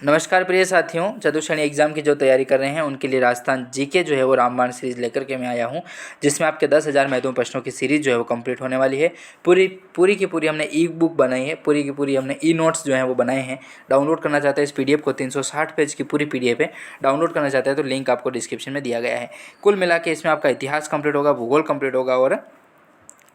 नमस्कार प्रिय साथियों, चतुश्रेणी एग्जाम की जो तैयारी कर रहे हैं उनके लिए राजस्थान जीके जो है वो रामबाण सीरीज़ लेकर के मैं आया हूं, जिसमें आपके 10,000 महत्वपूर्ण प्रश्नों की सीरीज़ जो है वो कंप्लीट होने वाली है। पूरी पूरी की पूरी हमने ई बुक बनाई है, पूरी की पूरी हमने ई नोट्स जो हैं वो बनाए हैं। डाउनलोड करना चाहते हैं इस पीडीएफ को, 360 पेज की पूरी पीडीएफ है। डाउनलोड करना चाहते हैं तो लिंक आपको डिस्क्रिप्शन में दिया गया है। कुल मिला के इसमें आपका इतिहास कंप्लीट होगा, भूगोल कंप्लीट होगा और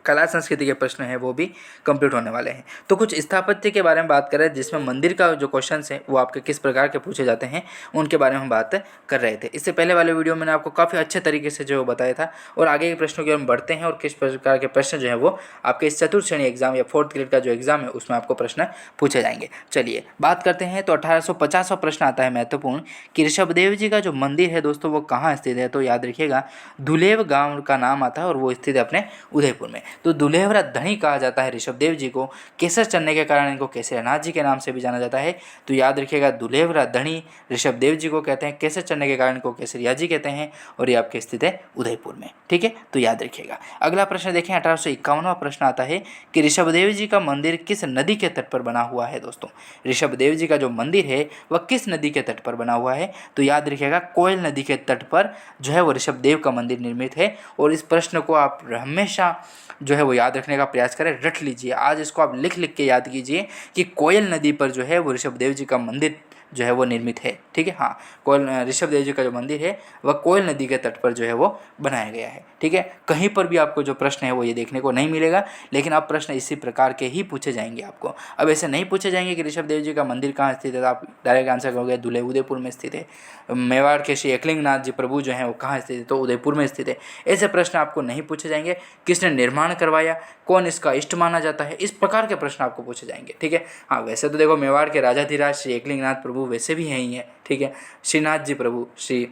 कला संस्कृति के प्रश्न हैं वो भी कंप्लीट होने वाले हैं। तो कुछ स्थापत्य के बारे में बात करें, जिसमें मंदिर का जो क्वेश्चन है वो आपके किस प्रकार के पूछे जाते हैं उनके बारे में हम बात कर रहे थे। इससे पहले वाले वीडियो में मैंने आपको काफ़ी अच्छे तरीके से जो है बताया था। और आगे के प्रश्नों की हम बढ़ते हैं और किस प्रकार के प्रश्न जो है वो आपके इस चतुर्थ श्रेणी एग्जाम या 4th ग्रेड का जो एग्जाम है उसमें आपको प्रश्न पूछे जाएंगे। चलिए बात करते हैं। तो 1850वां प्रश्न आता है महत्वपूर्ण कि ऋषभदेव जी का जो मंदिर है दोस्तों वो कहाँ स्थित है। तो याद रखिएगा, दुलेव गाँव का नाम आता है और वो स्थित है अपने उदयपुर में। तो दुलेवरा धनी कहा जाता है ऋषभदेव जी को। केसर चढ़ने के कारण इनको केसरनाथ जी के नाम से भी जाना जाता है। तो याद रखिएगा, दुलेवरा धनी ऋषभदेव जी को कहते हैं, केसर चढ़ने के कारण इनको केसरिया जी कहते हैं और ये आपके स्थित है उदयपुर में। ठीक है, तो याद रखिएगा। अगला प्रश्न देखें, 1851वां प्रश्न आता है कि ऋषभदेव जी का मंदिर किस नदी के तट पर बना हुआ है। दोस्तों, ऋषभदेव जी का जो मंदिर है वह किस नदी के तट पर बना हुआ है। तो याद रखिएगा, कोयल नदी के तट पर जो है वो ऋषभदेव का मंदिर निर्मित है। और इस प्रश्न को आप हमेशा जो है वो याद रखने का प्रयास करें, रट लीजिए। आज इसको आप लिख लिख के याद कीजिए कि कोयल नदी पर जो है वो ऋषभदेव जी का मंदिर जो है वो निर्मित है। ठीक है, हाँ, कोयल ऋषभदेव जी का जो मंदिर है वह कोयल नदी के तट पर जो है वो बनाया गया है। ठीक है, कहीं पर भी आपको जो प्रश्न है वो ये देखने को नहीं मिलेगा, लेकिन अब प्रश्न इसी प्रकार के ही पूछे जाएंगे आपको। अब ऐसे नहीं पूछे जाएंगे कि ऋषभदेव जी का मंदिर कहाँ स्थित है, तो आप डायरेक्ट आंसर करोगे दुले उदयपुर में स्थित है। मेवाड़ के श्री एकलिंगनाथ जी प्रभु जो हैं वो कहाँ स्थित है, तो उदयपुर में स्थित है। ऐसे प्रश्न आपको नहीं पूछे जाएंगे। किसने निर्माण करवाया, कौन इसका इष्ट माना जाता है, इस प्रकार के प्रश्न आपको पूछे जाएंगे। ठीक है, हाँ, वैसे तो देखो मेवाड़ के राजाधिराज श्री एकलिंगनाथ प्रभु वैसे भी हैं ही है। ठीक है, श्रीनाथ जी प्रभु श्री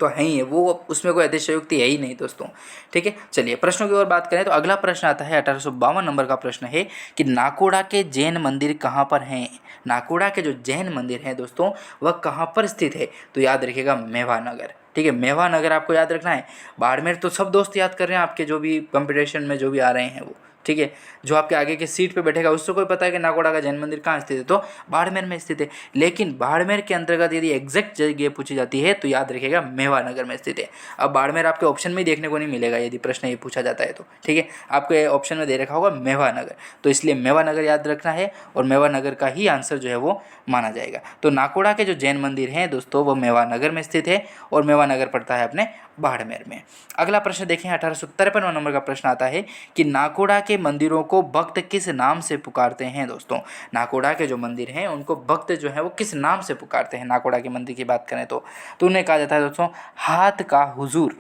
तो है ही है, वो उसमें कोई अतिशयोक्ति है ही नहीं दोस्तों। ठीक है, चलिए प्रश्नों की ओर बात करें तो अगला प्रश्न आता है 1852 नंबर का प्रश्न है कि नाकोड़ा के जैन मंदिर कहाँ पर हैं। नाकोड़ा के जो जैन मंदिर हैं दोस्तों वह कहाँ पर स्थित है। तो याद रखिएगा, मेवानगर। ठीक है, मेवानगर आपको याद रखना है। बाड़मेर तो सब दोस्त याद कर रहे हैं, आपके जो भी कंपटीशन में जो भी आ रहे हैं वो। ठीक है, जो आपके आगे के सीट पे बैठेगा उससे कोई पता है कि नाकोड़ा का जैन मंदिर कहाँ स्थित है, तो बाड़मेर में स्थित है। लेकिन बाड़मेर के अंतर्गत यदि एग्जैक्ट जगह पूछी जाती है तो याद रखिएगा मेवानगर में स्थित है। अब बाड़मेर आपके ऑप्शन में देखने को नहीं मिलेगा यदि प्रश्न ये पूछा जाता है तो। ठीक है, आपको ऑप्शन में दे रखा होगा मेवानगर, तो इसलिए मेवानगर याद रखना है और मेवानगर का ही आंसर जो है वो माना जाएगा। तो नाकोड़ा के जो जैन मंदिर हैं दोस्तों वो मेवानगर में स्थित है और मेवानगर पड़ता है अपने बाड़मेर में। अगला प्रश्न देखें, 1853 नंबर का प्रश्न आता है कि नाकोड़ा के मंदिरों को भक्त किस नाम से पुकारते हैं। दोस्तों, नाकोड़ा के जो मंदिर हैं उनको भक्त जो है वो किस नाम से पुकारते हैं। नाकोड़ा के मंदिर की बात करें तो उन्हें कहा जाता है दोस्तों हाथ का हुजूर,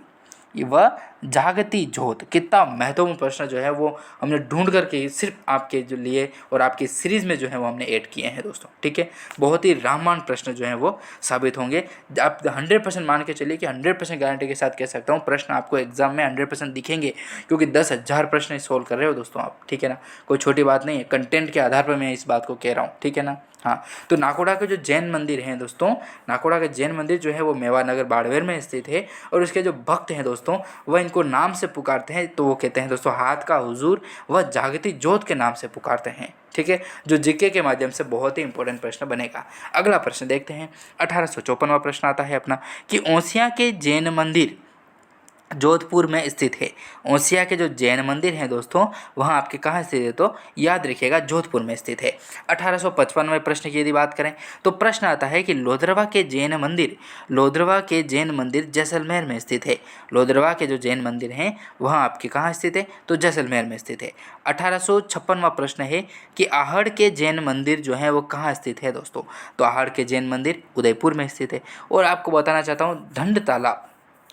वह जागती ज्योत। कितना महत्वपूर्ण प्रश्न जो है वो हमने ढूंढ करके सिर्फ आपके जो लिए और आपकी सीरीज़ में जो है वो हमने ऐड किए हैं दोस्तों। ठीक है, बहुत ही रामबाण प्रश्न जो है वो साबित होंगे। आप 100% मान के चलिए कि 100% गारंटी के साथ कह सकता हूँ प्रश्न आपको एग्जाम में 100% दिखेंगे, क्योंकि 10,000 प्रश्न सोल्व कर रहे हो दोस्तों आप। ठीक है ना, कोई छोटी बात नहीं है, कंटेंट के आधार पर मैं इस बात को कह रहा हूँ। ठीक है ना, हाँ। तो नाकोड़ा के जो जैन मंदिर हैं दोस्तों, नाकोड़ा के जैन मंदिर जो है वो मेवानगर बाड़मेर में स्थित है और उसके जो भक्त हैं दोस्तों वह इनको नाम से पुकारते हैं। तो वो कहते हैं दोस्तों हाथ का हुजूर, वह जागती ज्योत के नाम से पुकारते हैं। ठीक है, जो जीके के माध्यम से बहुत ही इंपॉर्टेंट प्रश्न बनेगा। अगला प्रश्न देखते हैं, 1854वां प्रश्न आता है अपना कि ओसिया के जैन मंदिर जोधपुर में स्थित है। ओसिया के जो जैन मंदिर हैं दोस्तों वहाँ आपके कहाँ स्थित है, तो याद रखिएगा जोधपुर में स्थित है। 1855वें प्रश्न की यदि बात करें तो प्रश्न आता है कि लोधरवा के जैन मंदिर जैसलमेर में स्थित है। लोधरवा के जो जैन मंदिर हैं वहाँ आपके कहाँ स्थित है, तो जैसलमेर में स्थित है। 1856वां प्रश्न है कि आहड़ के जैन मंदिर जो है वो कहाँ स्थित है दोस्तों। तो आहड़ के जैन मंदिर उदयपुर में स्थित है। और आपको बताना चाहता हूँ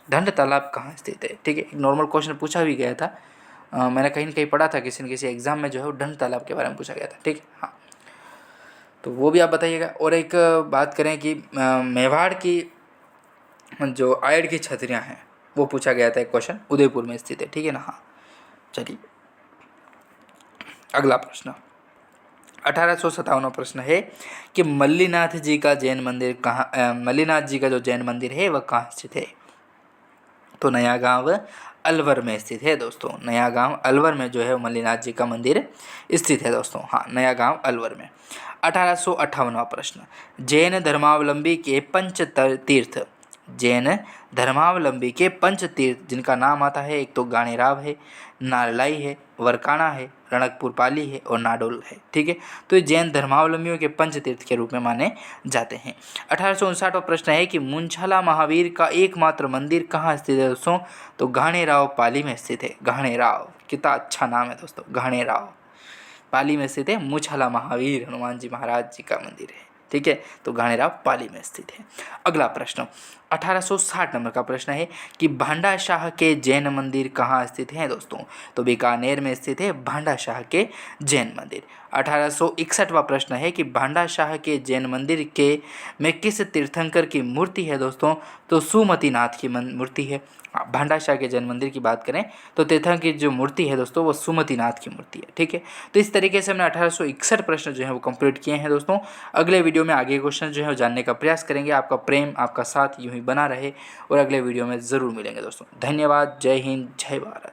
ढंड तालाब कहाँ स्थित है। ठीक है, एक नॉर्मल क्वेश्चन पूछा भी गया था, मैंने कहीं न कहीं पढ़ा था किसी न किसी एग्जाम में जो है वो ढंड तालाब के बारे में पूछा गया था। ठीक है, हाँ, तो वो भी आप बताइएगा। और एक बात करें कि मेवाड़ की जो आयड की छतरियाँ हैं वो पूछा गया था एक क्वेश्चन, उदयपुर में स्थित है। ठीक है ना, हाँ। चलिए अगला प्रश्न, 1857वां प्रश्न है कि मल्लीनाथ जी का जो जैन मंदिर है वह कहाँ स्थित है। तो नया गांव अलवर में स्थित है दोस्तों। नया गांव अलवर में जो है मल्लिनाथ जी का मंदिर स्थित है दोस्तों। हाँ, नया गांव अलवर में। 1858वां प्रश्न, जैन धर्मावलंबी के पंच तीर्थ, जैन धर्मावलंबी के पंच तीर्थ जिनका नाम आता है, एक तो गाणेराव है, नारलाई है, वरकाणा है, रणकपुर पाली है और नाडोल है। ठीक है, तो ये जैन धर्मावलंबियों के पंच तीर्थ के रूप में माने जाते हैं। 1859वां प्रश्न है कि मुंछाला महावीर का एकमात्र मंदिर कहाँ स्थित है दोस्तों? तो घाणेराव पाली में स्थित है। घाणेराव, कितना अच्छा नाम है दोस्तों, घाणेराव पाली में स्थित है। मुंछाला महावीर हनुमान जी महाराज जी का मंदिर है। ठीक है, तो घाणेराव पाली में स्थित है। अगला प्रश्न 1860 नंबर का प्रश्न है कि भांडाशाह के जैन मंदिर कहाँ स्थित हैं दोस्तों? तो बीकानेर में स्थित है भांडाशाह के जैन मंदिर। 1861वां प्रश्न है कि भांडाशाह के जैन मंदिर के में किस तीर्थंकर की मूर्ति है दोस्तों? तो सुमतिनाथ की मूर्ति है। भांडाशाह के जैन मंदिर की बात करें तो तीर्थंकर की जो मूर्ति है दोस्तों वो सुमतिनाथ की मूर्ति है। ठीक है, तो इस तरीके से हमने 1861 प्रश्न जो है वो कंप्लीट किए हैं दोस्तों। अगले वीडियो में आगे क्वेश्चन जो है वो जानने का प्रयास करेंगे। आपका प्रेम, आपका साथ यूं ही बना रहे और अगले वीडियो में ज़रूर मिलेंगे दोस्तों। धन्यवाद। जय हिंद, जय भारत।